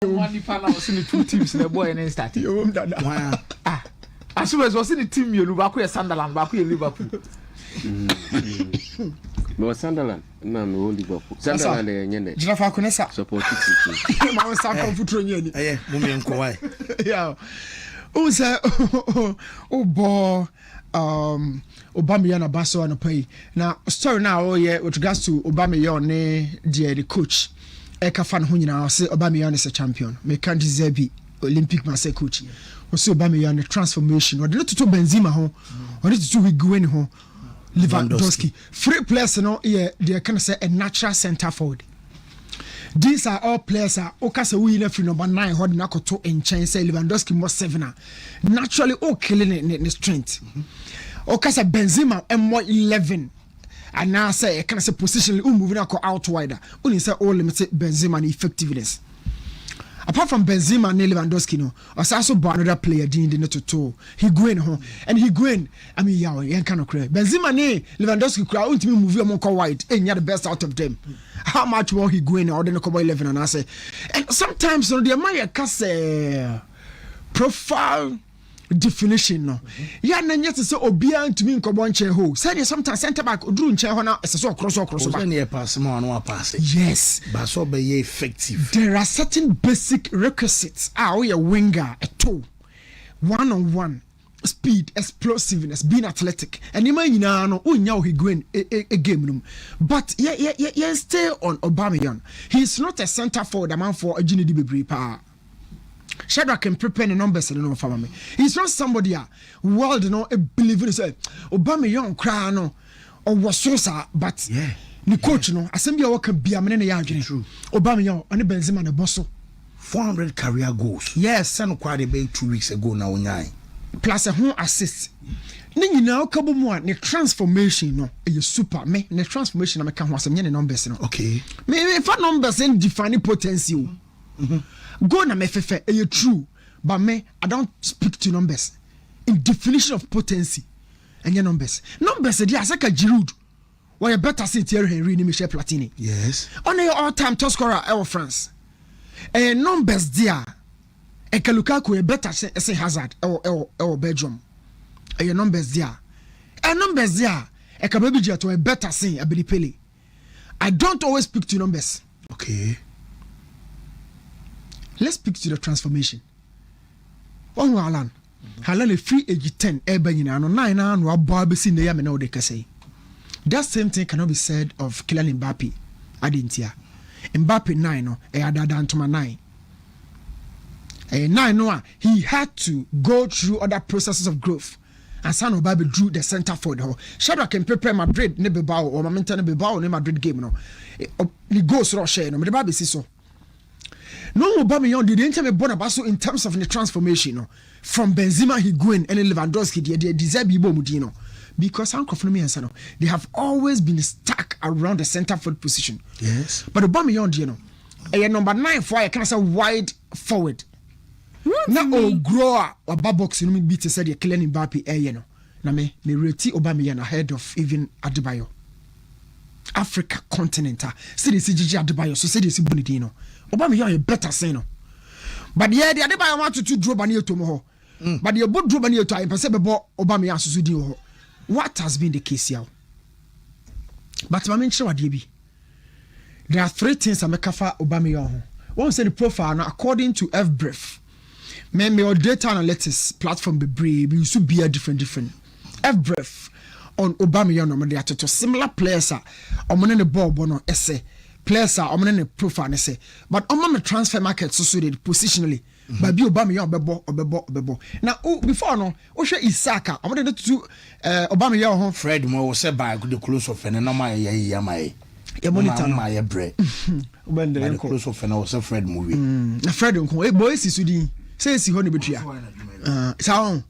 One fan was in the two teams in the boy and start. As soon as was in the team, you Liverpool, Sunderland, Liverpool. No Sunderland, no Liverpool. Sunderland, and Jaffa Conessa support it. My son for training. Women, yeah. Oh, sir, oh, boy. Aubameyang Abaso and pay. Now, story now, oh yeah, with regards to Aubameyang, the coach. Eka fan ho nyina say Aubameyang is a champion. Me can deserve Olympic master coach. O say Aubameyang transformation. O de to Benzema ho. O de to Higuain ho. Lewandowski. Three players no yeah, they can say a natural center forward. These are all players are okasa we na free number 9 hod na koto enchen say Lewandowski more 7. Naturally all killing in strength. Okasa Benzema and more 11. And now say I can say positionally moving out wider. Only say all limited Benzema and effectiveness. Apart from Benzema and Lewandowski, no, also another player in the to Higuain home and Higuain. I mean, yeah, kind of crazy. Benzema and Lewandowski crowd ultimately move more wide, and you're the best out of them. How much more Higuain or the 11 and I say, and sometimes on the Amaya Kase profile. Definition no ya na nyete se obia ntumi nkobọ nche ho say sometimes center back oduru nche ho na ese so cross back near pass more no pass yes but so be effective. There are certain basic requisites we a winger a two one-on-one speed, explosiveness, being athletic and you may know unya Higuain a game room but yeah stay on Aubameyang. He's not a center forward man for a Gini Bebre pa Shadrach can prepare the numbers and no family. He's not somebody world no a believer say Aubameyang cry no or was so but yeah the coach no assembly work can be a man in true Aubameyang and Benzema the boss 400 career goals. Yes, son quite about 2 weeks ago now plus a home assist. Then now couple more the transformation no a super me the transformation I can was some numbers no. Okay. Me if numbers and define potency. Go na mefefe you true but me I don't speak to numbers in definition of potency and your numbers they are like a Giroud why better say Thierry Henry ni Michel Platini yes on your all-time top scorer in France and numbers there e Lukaku e better say Hazard or Belgium and your numbers there and numbers there e ka baby to a better say Abedi Pele. I don't always speak to numbers. Okay. Let's speak to the transformation. One Alan, Halan a free age 10, Ebenyina, no 9 and Rob seen the Yamano de Casse. That same thing cannot be said of Kylian Mbappe. I didn't hear. Mbappe 9, a Adadan to my 9. A 9, no, he had to go through other processes of growth. And San Obabe drew the center for the whole. Shadrach can prepare Madrid, Nebebao, or Mamenta Nebebao, ne Madrid game, no. The ghost rush, no, the Baby so. No Aubameyang didn't have a bonabaso in terms of the transformation no? From Benzema, Higuain, and Lewandowski, they deserve Mudino. Because they have always been stuck around the center forward position. Yes. But Aubameyang, a number 9 for I can say wide forward. Now grower or box in me beat said you're killing Mbappe, na me rate Aubameyang ahead of even Adebayo. Africa continent, see the CGG Adebayo, so say this Bonidino. Aubameyang a better say no. But yeah, the Adebayo want to draw Banio tomorrow. But the both draw Banio to I perceive about Aubameyang Susudio. What has been the case here? But my main show DB. There are 3 things I make for Aubameyang. One say the profile now according to FBref. Me or data analytics platform be brave, you should be a different. FBref on Aubameyang no they are to similar players are on the ball bono essay. Players are on the profile say, but on the transfer market so they positionally. But be Aubameyang bebo. Now before no, Osha Isaka. I wanted to Aubameyang Fred Mo was said by the close of and no my my my bread. When the close of and I was a Fred movie. Fred boys is sudi. Say si honey betria. Sound.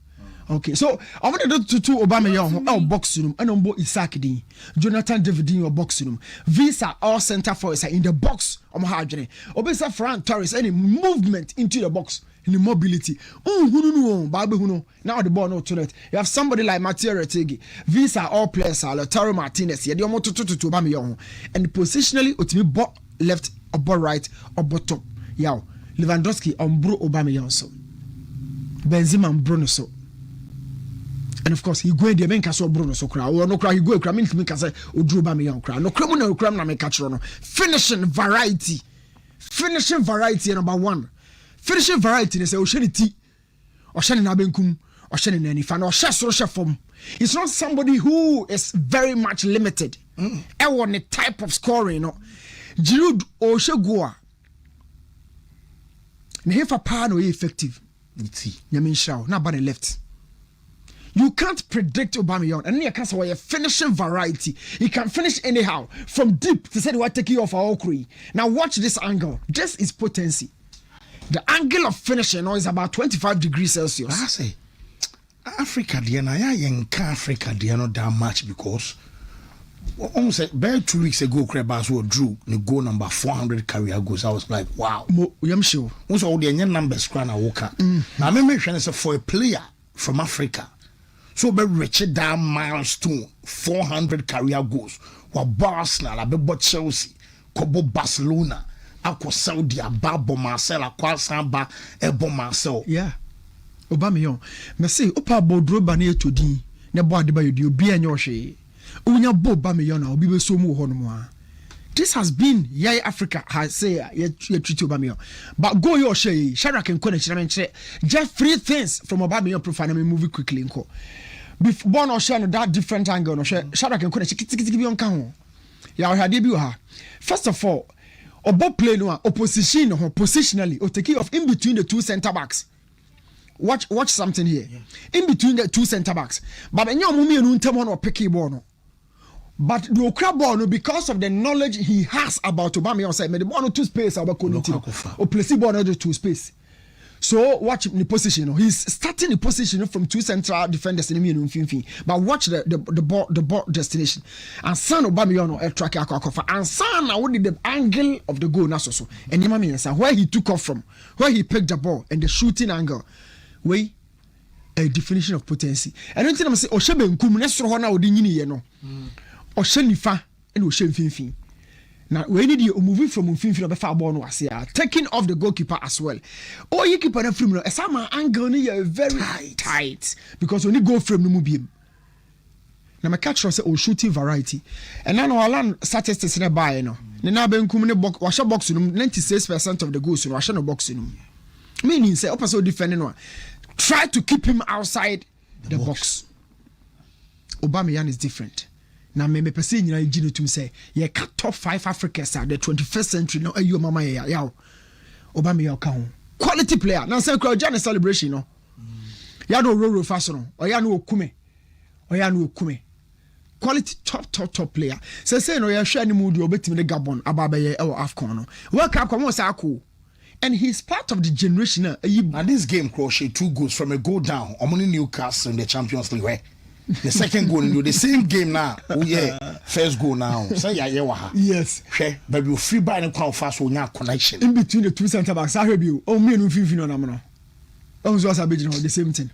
Okay, so I wanted to Aubameyang our box room and on Isaac din Jonathan David in your box room. Visa all center forwards in the box on Hajre. Obesa Fran Torres any movement into the box in the mobility. Now the ball no to it. You have somebody like Mathieu Retegi. Visa all players are Lautaro Martinez. You don't want to Aubameyang and positionally utimi left or right or bottom. Yow. Lewandowski bro Aubameyang so. Benzema Bruno so. And of course, he go in the main castle Bruno so cry. Or no cry, he go cry. Means me say Odru Aubameyang cry. No crime na me catch no. Finishing variety number one. Finishing variety is Osheniti. Osheni na benkum. Osheni na nifa. No shesoro form. It's not somebody who is very much limited. I want a type of scoring. No. Giroud Oshegua. Nehefa pa no effective. Yamin Shao. Na ba left. You can't predict Aubameyang, and you can't say a finishing variety. He can finish anyhow from deep. To say what take you off our crew. Now watch this angle. Just his potency. The angle of finishing is about 25 degrees Celsius. I say Africa, Diana, I Africa, Diana, that much because almost about 2 weeks ago, Krebas drew the goal number 400 career goals. I was like, wow. I'm sure. Also, all the numbers scran walker. Now, I mention for a player from Africa. So be reach that milestone 400 career goals. Wa Barcelona, be Chelsea, Kobo Barcelona, akwa Saudi, Babo Marcel, akwa Samba, Ebo Marcel. Yeah. Aubameyang. Me say opa bodro ba na etodi. Ne bo ade ba yodi obi anya ohwe. Unya bo Aubameyang na obi be so mu ho no mo a. This has been Africa has say you treat Aubameyang. But go your shey, Shadrack and Kone chira just 3 things from Aubameyang profile me move quickly nko. Before born or share that different angle no share Shadrack and Kone tikitiki bi on kan ho. Ya ohade bi ha. First of all, obo play no opposition no positionally or take off in between the 2 center backs. Watch something here. Yeah. In between the 2 center backs. But enyo mo mienu ntem ho no pick ball no. But the crab ball, because of the knowledge he has about Aubameyang, say, "Me the ball no 2 space, I will or place the ball no 2 space." So watch the position. He's starting the position from 2 central defenders in the but watch the ball destination. And son Aubameyang no track akwa and son now the angle of the goal na so. And you mean where he took off from, where he picked the ball and the shooting angle, way a definition of potency. And then I'm say, "Oshebe nkum na soro ho na odi nyini ye no." Oshenifa and Oshenfinfin. Now, we need you moving from Finfin of the far born was here, taking off the goalkeeper as well. Oh, you keep on a film, a summer angle near very tight because when you go from the movie. Now, my catch was a shooting variety. And now, I learn statistics in a buy. No, now, Ben Kumine box, wash a box in 96% of the goals in Russian box in them. Meaning, say, opposite defending one. Try to keep him outside the box. Aubameyang is different. Now, me person you know to say, yeah, top 5 Africans are the 21st century. No, you mama ya. Aubameyang count quality player. Now, say crowd Johnny celebration. No, ya no Roro Fasono or ya no Okume. Quality top player. Say no, ya share any mood you bet me the Gabon Ababaye or Afcon. No, welcome come on Saku. And he's part of the generation. And this game, crochet 2 goals from a goal down. Omoni Newcastle in the Champions League. Where? The second goal into the same game now. Oh yeah, first goal now. Say yes. Okay, but you free by the crowd fast on your connection. In between the 2 center backs, I heard you. Oh, me and Finfin on Amano. Oh, so as a bit the same thing.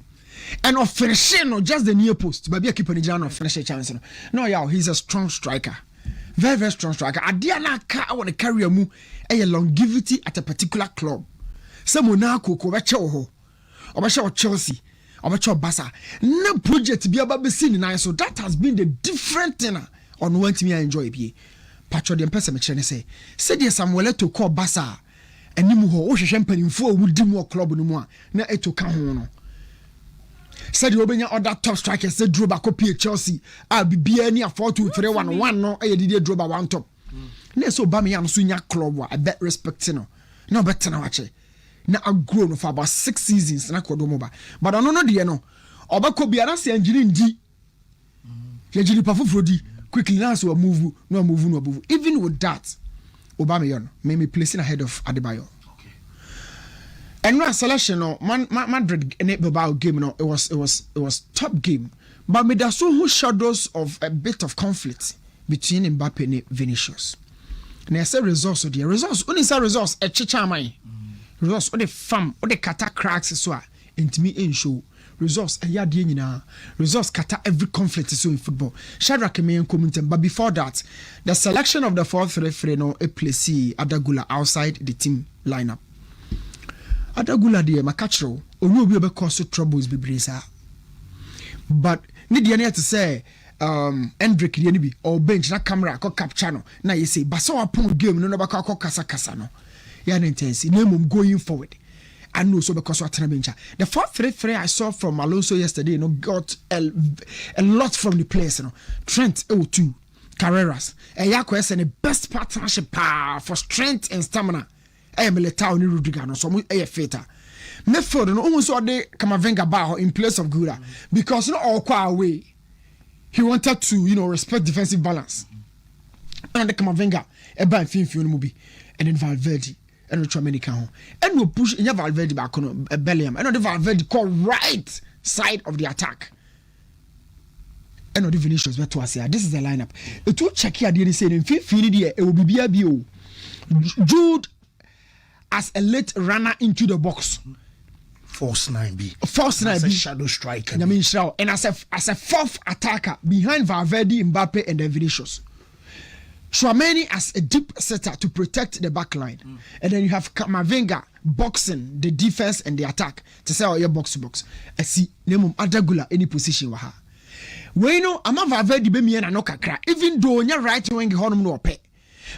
And of finishing, no, just the near post. But be a keeper in the finish a chance. No, yeah, he's a strong striker. Very, very strong striker. I want to carry a move a longevity at a particular club. Some Monaco, or Chelsea. About Basa, no project be about seen in so that has been the different thing on when me enjoy be. Patro the person me say there Samuel to call Basa and nimu ho o champagne for would do more club no more na eto ka ho no. Said you obenya other top strikers said draw back up Chelsea be bia ni 4-2-3-1-1 no e dey draw back one top. Na so Aubameyang so nya club I bet respect no. No better na wache. Na a grown for about 6 seasons na kodomoba but ono no de no obako bia na se engineer ndi engineer pafufrodi quickly now so move even with that Aubameyang may me placing ahead of Adebayo. Okay. And no selection no Madrid in the game no it was top game but me there so who shadows of a bit of conflict between Mbappe and Vinicius. Na say results so the results only say results e chicha man. Results or the farm or the kata cracks so intimi in show results a yard nyina results kata every conflict so in football. Shadrack me comment but before that the selection of the 4-3-3 no a place Adagula outside the team lineup. Adagula de makachro onu obi cause troubles bebresa. But need you to say Hendrick de ni bi or bench na camera ko capture no na you say but so upon game no ba ko kasa no. Ya intense name going forward. I know so because what bench. The 4-3-3 I saw from Alonso yesterday got a lot from the players Trent 2 Carreras and Yako is the best partnership for strength and stamina. Militao ni Rodrigo no so mo feta. Midfield no almost all day Kamavinga bar in place of Gouda because not all quite away. He wanted to respect defensive balance. And the Kamavinga ban fin movie and then Valverde and we try many can and we push in Valverde back on Bellingham and the Valverde call right side of the attack. And the Vinicius but was here. This is the lineup. It will check here the say in 15 it will be BBO. Jude as a late runner into the box. Force 9B. As a shadow striker. And as a fourth attacker behind Valverde, Mbappe, and then Vinicius. Tchouaméni as a deep setter to protect the back line. And then you have Kamavinga boxing the defense and the attack. To say, oh, yeah, box to box. I see, Nemum Adagula, any position waha. We know, I'm a Valverde be me and no kakra. Even though you're right wing honum no pay.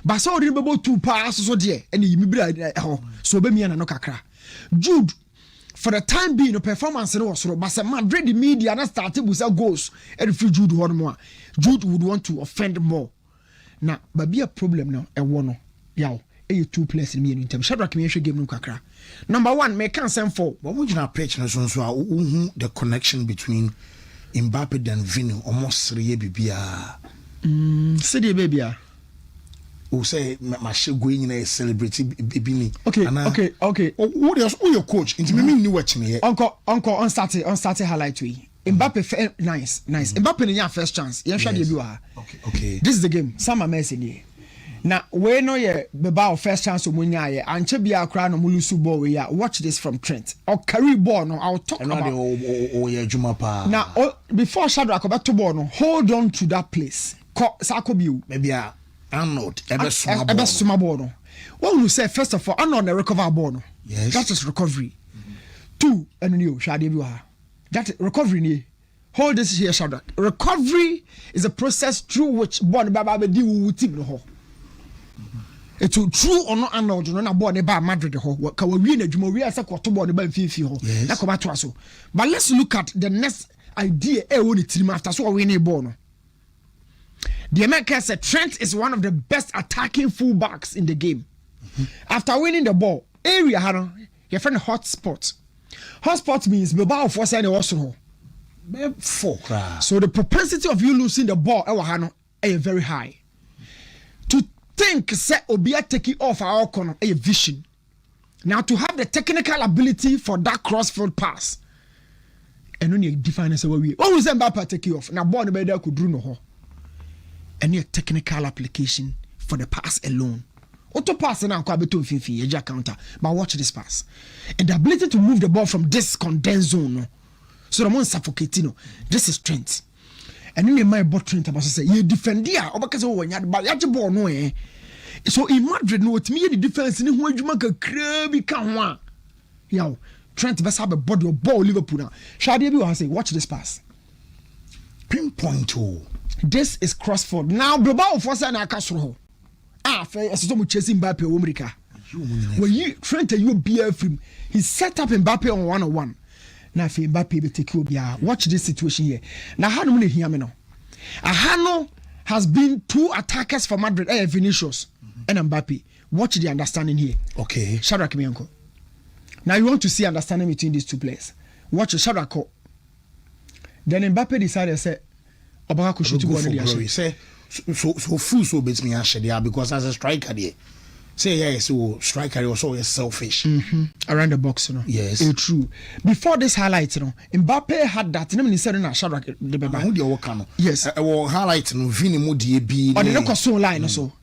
But so remember 2 passes so dear, and you so be me and no kakra. Jude, for the time being, the performance was so, but Madrid the media not started with goals and if Jude one more. Jude would want to offend more. Now, but be a problem now, a one. Yow, 2 players in me in terms. Shadrach me should give no kakra. Number 1, make consent for. What would you not pitch the connection between Mbappe and Vini almost 3 years bibia. City baby. Who say my show going in a celebrity bibini. Okay. What else? Who your coach? Into me new watching here. Uncle on started highlight we. Mbappe nice. Mbappe in your first chance. Yes. Okay. This is the game. Some are messing here. Now we know ye beba first chance omunya ye anche bia akra no mulusu ball we ya. Watch this from Trent. Or carry ball no I'll talk about. Now before Shadrach to ball no hold on to that place. Sakobiu. Maybe Arnold, ever small ball. What will you say first of all? Arnold the recover ball. No? Yes, that is recovery. 2 and you shall that recovery ni. Hold this here, Shadrach. Recovery is a process through which ball baba be deal with team no. It's true or not Arnold no na ball ba Madrid ho. Ka we na dwuma we asa kwato ball ba mfimfi ho. Na ko ba to aso. But let's look at the next idea won the team after so we need ball no. The American said Trent is one of the best attacking fullbacks in the game. After winning the ball, area your friend hotspot. Hotspot means Bilbao force any also. So the propensity of you losing the ball is very high. To think say Obia taking off our corner a vision. Now to have the technical ability for that crossfield pass. And only define us what was Mbappe taking off. Now ball the better could do no ho. Any technical application for the pass alone. Auto pass now between Fifi, counter. But watch this pass. And the ability to move the ball from this condensed zone. No. So the one suffocating. This is strength. And then my bot Trent about to say, you defend here, or because when you had ball no eh. So in Madrid, no, it's me the defense in who you make a crabby can one. Yo, Trent best have a body of ball Liverpool now. Shadi will say, watch this pass. Pinpoint to. This is crossfield. Now Bilbao force na Castro. Fair as so chasing Mbappe America. When you Trent you be film, he set up Mbappe on 1-on-1. Now Mbappe be take you be. Watch this situation here. Now how many hear me now? Ahano has been 2 attackers for Madrid. Vinicius and Mbappe. Watch the understanding here. Okay. Shadrach Mianko. Now you want to see understanding between these 2 players. Watch the Shadrach. Then Mbappe decided say Obaka shoot to go on say so full so beats me there because as a striker there. Say yeah, so striker also is selfish. Around the box, Yes. It's true. Before this highlight, Mbappe had that. He said in Shadrach the Baba. Yes. Highlight Vini Modi be on the console line also.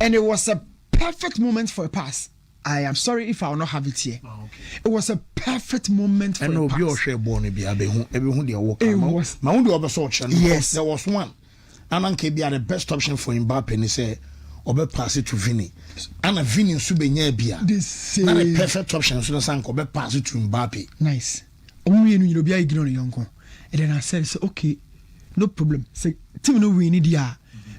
And it was a perfect moment for a pass. I am sorry if I will not have it here. It was a perfect moment for a pass. Yes. There was one. And Anke be the best option for Mbappe and he said, obe pass it to Vini. And a Vini subenya bia. Na the perfect option so na obe pass it to Mbappe. Nice. You know, be ignorant young. And then I said, okay, no problem. Say, team no win it.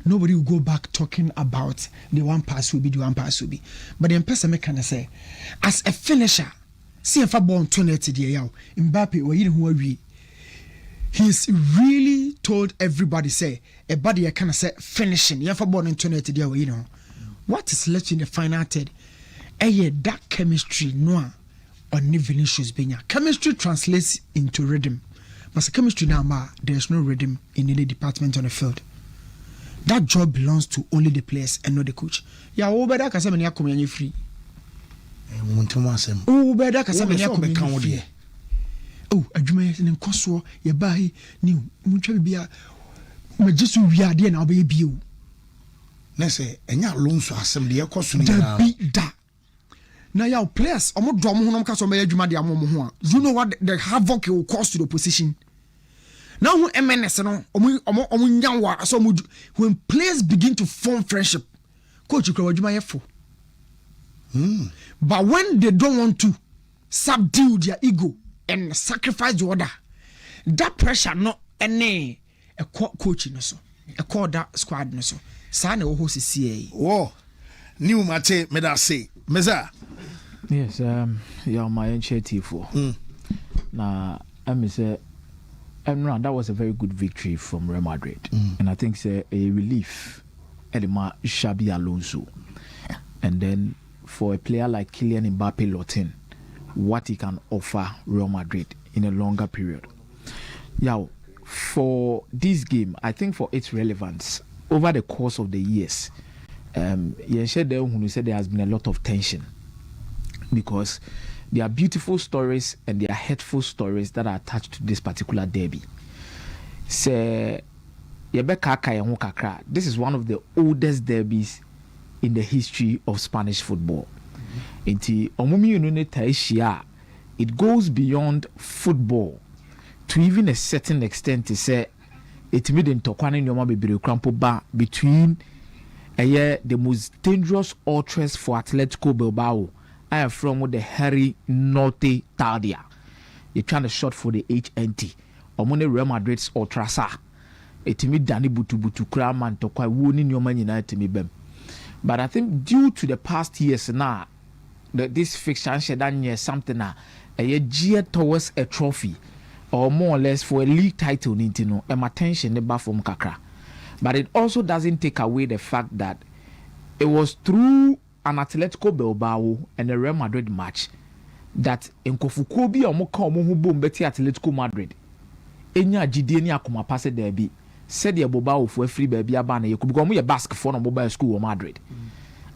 Nobody will go back talking about the one pass will be the one pass will be. But the person can say, as a finisher, see if I born 20 years Mbappe or you who we. He's really told everybody say a body I kind say finishing. You have born in 20 years, you know. What is left in the final third? That chemistry no on Vinicius being chemistry translates into rhythm. But the chemistry now there's no rhythm in any department on the field. That job belongs to only the players and not the coach. Yeah, better because I'm Akomeah free. Better because I'm Akomeah free. Oh, adwuma ne nkoso ye bae ni mutwa bia majisu wiade na obeye o na say enya lonso asem de ekoso ni na da na ya players omo dom ho nom ka so me adwuma de amom ho a you know what the havoc will cause to the opposition now who MNS no omo nyanwa so when players begin to form friendship coach kro adwuma ye fo but when they don't want to subdue their ego and sacrifice the order, that pressure no any a coach no so a call that squad no so sana wo hosi CA oh new mate me da say meza yes yeah my initiative for na I say and that was a very good victory from Real Madrid and I think say a relief Elima Xabi Alonso and then for a player like Kylian Mbappe Lartey what he can offer Real Madrid in a longer period. Yeah, for this game, I think for its relevance over the course of the years, you said there has been a lot of tension because there are beautiful stories and there are hurtful stories that are attached to this particular derby. So, this is one of the oldest derbies in the history of Spanish football. It goes beyond football to even a certain extent to say it made in Tokwane Nyoma Bebere Krampo Ba between the most dangerous ultras for Atletico Bilbao. I am from the Harry Norte Tardia. You're trying to short for the HNT. Omone Real Madrid's ultrasa. It made Dani Butu Kraman Tokwa Wuni Nyoma United me bem. But I think due to the past years now, this fiction should something a geared towards a trophy or more or less for a league title and attention the from kakra. But it also doesn't take away the fact that it was through an Atletico Bilbao and a Real Madrid match that Nkofukobi or Moka Mohubo Mbeti Atletico Madrid enya jidie ni akoma pass derby said the Bilbao for free baby abana you could become a basket for no mobile school or Madrid.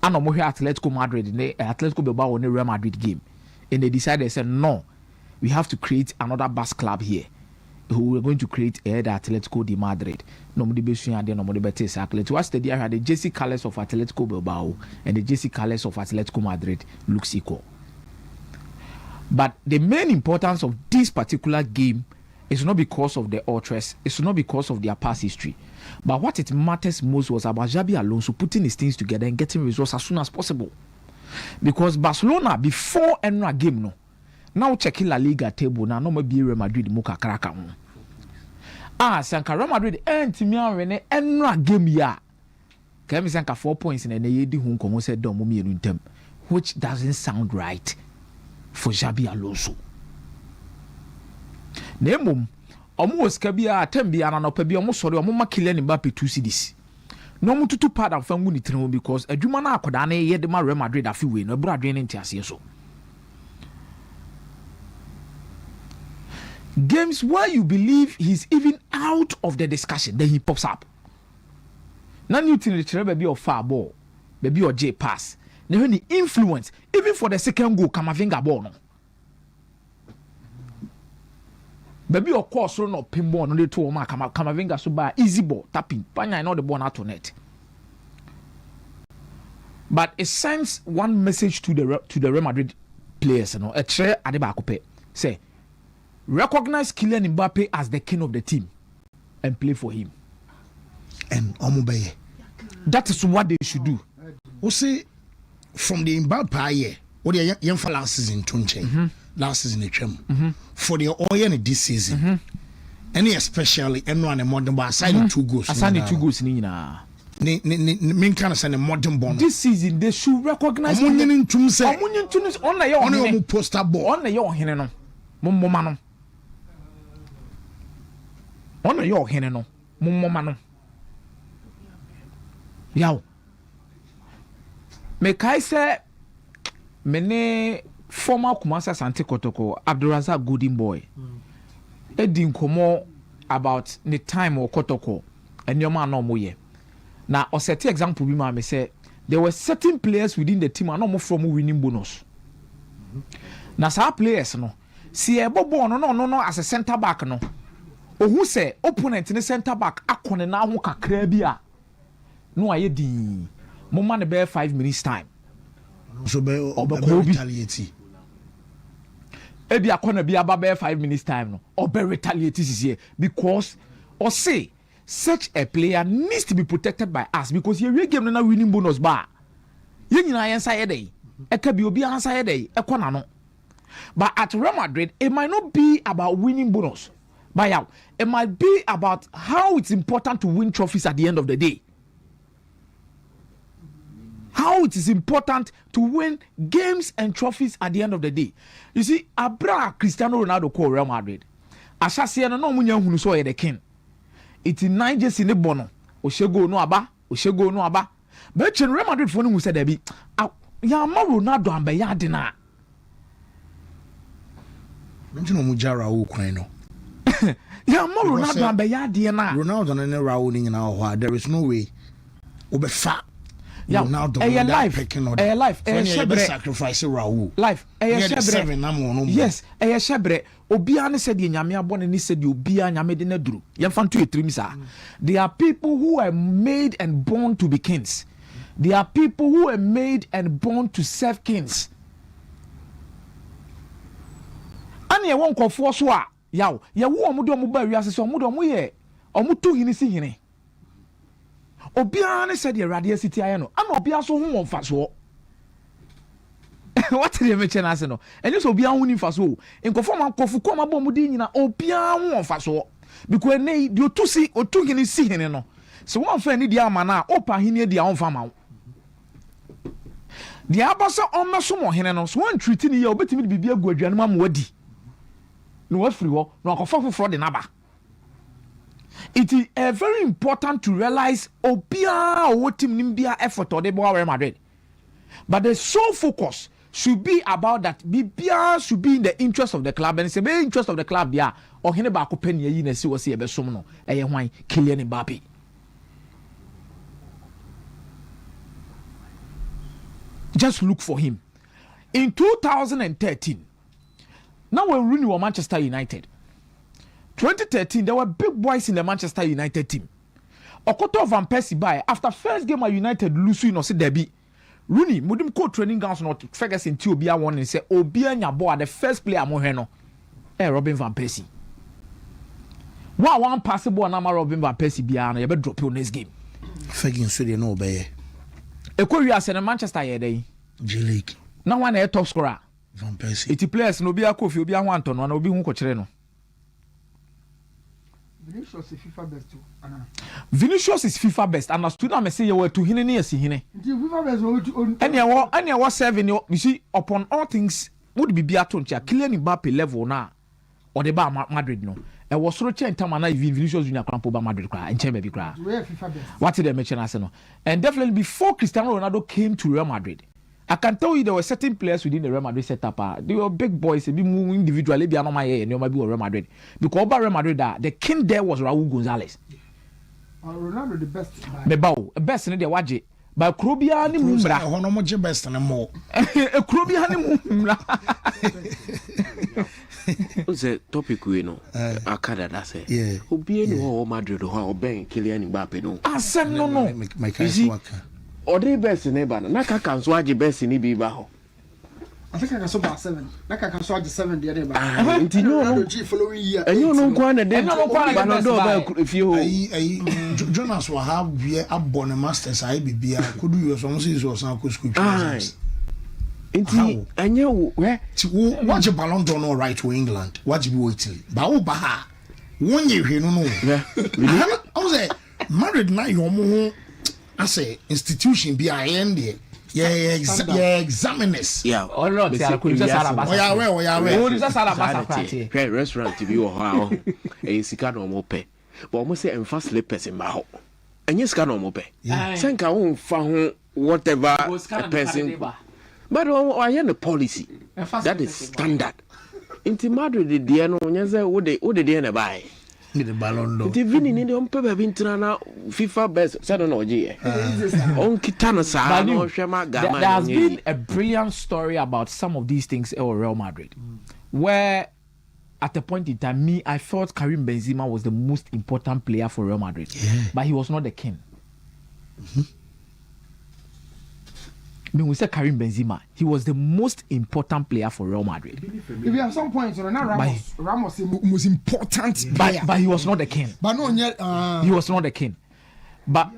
And no more Atletico Madrid in the Atletico Bilbao in the Real Madrid game. And they decided, they said, no, we have to create another bus club here. Who are going to create the Atletico de Madrid. Nobody be showing there, nobody better exactly. To us, the had the jersey colors of Atletico Bilbao and the jersey colors of Atletico Madrid looks equal. But the main importance of this particular game is not because of the ultras, it's not because of their past history. But what it matters most was about Xabi Alonso putting his things together and getting results as soon as possible. Because Barcelona, before any game, no, now checking La Liga table, now no more be Real Madrid, Moka Karaka. Sanka Real Madrid, and Timia Rene, and game ya. Kemi Sanka 4 points in an AD Hong Kong said, don't move in them, which doesn't sound right for Xabi Alonso. Nemum. Almost kabia tembi ana no pabi almost sorry almost Kylian Mbappe 2 CDs. No mu tutu pad am fan wuni tren because adwuma na akoda na ye de ma Real Madrid afi we no bro adwen ntiase so. Games where you believe he's even out of the discussion, then he pops up. Na new team the baby of far ball, baby or J pass. Now when the influence even for the second goal Camavinga ball no. Baby of course no pinball no dey to ma Camavinga so ba easy ball tapping panya no the ball out to net. But it sends one message to the Real Madrid players, a tray at the back of say recognize Kylian Mbappe as the king of the team and play for him. And Omubeye. That is what they should do. we say from the Mbappe year, what the young for last season to last season for the oil and this season. Any especially anyone a modern bar aside 2 goals. Aside 2 goals nina. Mean kind of send a modern bond. This season they should recognize Amunyin to say Amunyin to on your poster ball on your hineno. Mummo on your hineno. Mummo Yow. Me kai say mene former Kumasi Asante Kotoko Abdulrazak Golden Boy. Edin komo about the time or Kotoko and your man no moye. Now, a certain example, we say there were certain players within the team are no more from winning bonus. Now, some players no see a bobo no as a centre back no. Or who say opponent in the centre back akone na ho kakra bia. No aye di. Mo man the bear 5 minutes time. So be retaliate. Ebi akona bi aba bear 5 minutes time no. Or be retaliate is here because or say such a player needs to be protected by us because you game na winning bonus bar. You nyina yen say dey. E ka bi obi an say dey. E kona no. But at Real Madrid, it might not be about winning bonus. But yeah, it might be about how it's important to win trophies at the end of the day. How it is important to win games and trophies at the end of the day. You see, Abra Cristiano Ronaldo call Real Madrid. Asase no munya hunu so the king. It's in 9 years in the bono. Oshego no aba. But Real Madrid for who said be ya ma Ronaldo ambe ya de na. Mention Mujara o kwan no. Ya ma Ronaldo ambe ya de na. Ronaldo na ne Raul ni na ho. There is no way. Obefa. Yeah, Ronaldo life. Sacrifice Raul. Life. Yes, shebre. Obia ne said nyame abone ni said obia nyame de na duru. Yemfa to etrim sa. There are people who are made and born to be kings. There are people who are made and born to serve kings. Ani e won kofo so a yaw ye wo omudo omu ba wiase so omudo omu ye omuto hini si hini. Obia ne said the radio city aye no ana obia so ho won fa so. What did you mention as no? And just obia ho ni fa so. Nkofo man kofu ko ma bo mu di nyina obia ho won fa so. Because nei di otu hini si hini no. So one fa ni di ama na opa hini di a on fa ma. Di abasa on meso mo hini no so one treat ni ye obetimi bibia agu aduane ma mo wadi. No what free ho no akofo foforo de naba. It is very important to realize obia o team nimbia effort or the Real Madrid. But the sole focus should be about that bibia should be in the interest of the club, and it's the interest of the club there or hene ba ko pen yi na si wo se e be som no e hwan Kylian Mbappe. Just look for him. In 2013, now when Rooney was Manchester United, 2013, there were big boys in the Manchester United team. Okoto Van Persie by after first game at United lose no say derby. Rooney mudim co training grounds not Ferguson ti obi a won and say obi anya boy the first player mo hwe no. Robin Van Persie. One pass ball na Robin Van Persie bia na ye be drop your next game. Ferguson so dey no obey. Ekori ase na Manchester ye dey. J League. Na one e top scorer. Van Persie. Iti players no obi akofi obi ahwan to no na obi hu ko kire no. Vinicius is FIFA best too. Vinicius is FIFA best. And as to say you were to hine near see hine. FIFA best. Any was serving you see upon all things would be Biatoncha, Kylian Mbappe level now or the bar Madrid no. I was so change time and Vinicius Junior Crampo by Madrid cry and Chamber cry. What did they mention Arsenal? And definitely before Cristiano Ronaldo came to Real Madrid, I can tell you there were certain players within the Real Madrid setup. They were big boys, they be moving individually, be on my and you might be Real Madrid. Because about Real Madrid, the king there was Raul Gonzalez. Ronaldo the best. The best in the Waji. By Krobia ni mumbra. Hono mo je best na mo. Krobia ni mumbra. What's the topic we know? Akada that say. Yeah. Obi eni ho Madrid ho ben Kylian Mbappe no. Asem no. My case worker. Ode best ne ba na ka kanso age best ni bi ba ho. I think I can about 7. Like I can saw the 7 the other Nti no following year. enyo no kwa na den Ballon d'Or ba if you Jonas will have a abon masters I bibia could do your songs is or some school. Nti enyo where watch a Ballon d'Or no right to England. Watch be Italy. Ba wo ba ha. One year no. yeah really I was say Madrid na your mo I say institution be I end there. Yeah, examiners. yeah Oh Lord, say Akunza Sarabasa. Oh yeah. Oh, this Sarabasa party. okay restaurant bi wo ha e sika no mo pe but almost say emfa slippers in ba ho enye sika no mo pe senka wo fa ho whatever a person but I hear the policy that is standard inti Madrid de dia no nya say wo de dia na bai the Ballon d'Or. inti vini ni on pe ba bi ntra na FIFA best say no oje on kita na sa no hwema There gama has been a brilliant story about some of these things at Real Madrid, where at a point in time, I thought Karim Benzema was the most important player for Real Madrid, but he was not the king. When we say Karim Benzema, he was the most important player for Real Madrid. If you have some points, Ramos is most important player. But he was not the king. But no, He was not the king. But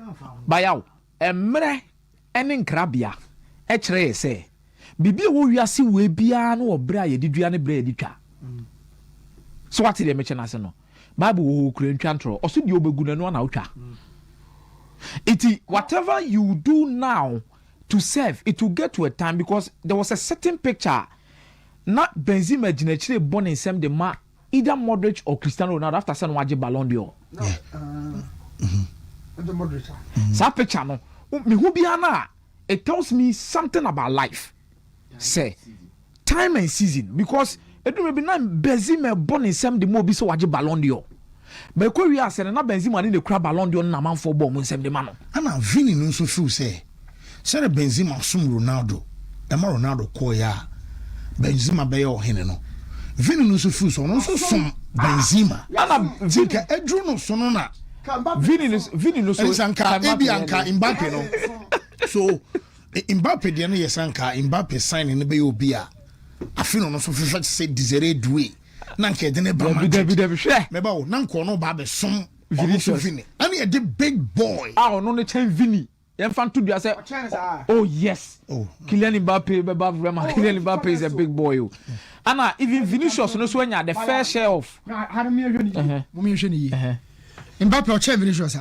yaw, emre enen krabia e kire say bibi wo wiase we bia na obra ye didua ne bra ye ditwa. So what dey mention as no. Bible wo kure ntwa ntro. Oso di obegu na no na otwa. Iti whatever you do now to serve, it will get to a time because there was a certain picture. Not Benzema ginechire born in same the ma either Modric or Cristiano Ronaldo after saying waje Ballon d'Or. the moderator. That picture no me who be na it tells me something about life. Say time and season because it do be na Benzema born in same the mo bi so waje Ballon d'Or. But ko wi ase na Benzema ni the crab Ballon d'Or na man for ball mo same the man no. Ana Vini no so feel say Benzema sum Ronaldo. Ema Ronaldo ko ya Benzema be yo hene no. Vini no so feel so no so sum Benzema. Ana Vika edru no so no na. Vini no so sanka ebianka Mbappe no. So Mbappe de no yesanka Mbappe sign ne be obi a afino no so fifa say Desire Doué na nke de ne ba ma me ba wo na nko no ba be som Vini and he the big boy no ne chen Vini yemfa to do say oh yes Kylian Mbappe be ba Rema Kylian Mbappe is a big boy o ana even Vinicius no so anya the fair share of Mbappe or Vinicius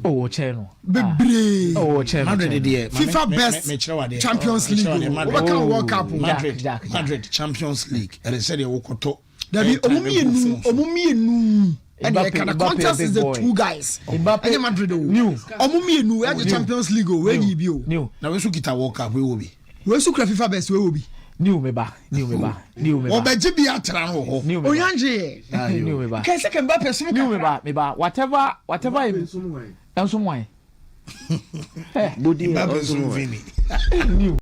oh cheno bebre oh cheno Madrid there FIFA best Champions League World Cup Madrid Champions League and said wokoto Dabi omumienu and the contest is the two guys Mbappe Madrid new omumienu at the Champions League we be o new na we so kita World Cup we will be we so kra FIFA best we will be new me ba obeji bi atra no ho oyanje new me ba can second Mbappe so new me ba whatever enso why body Mbappe so Vini new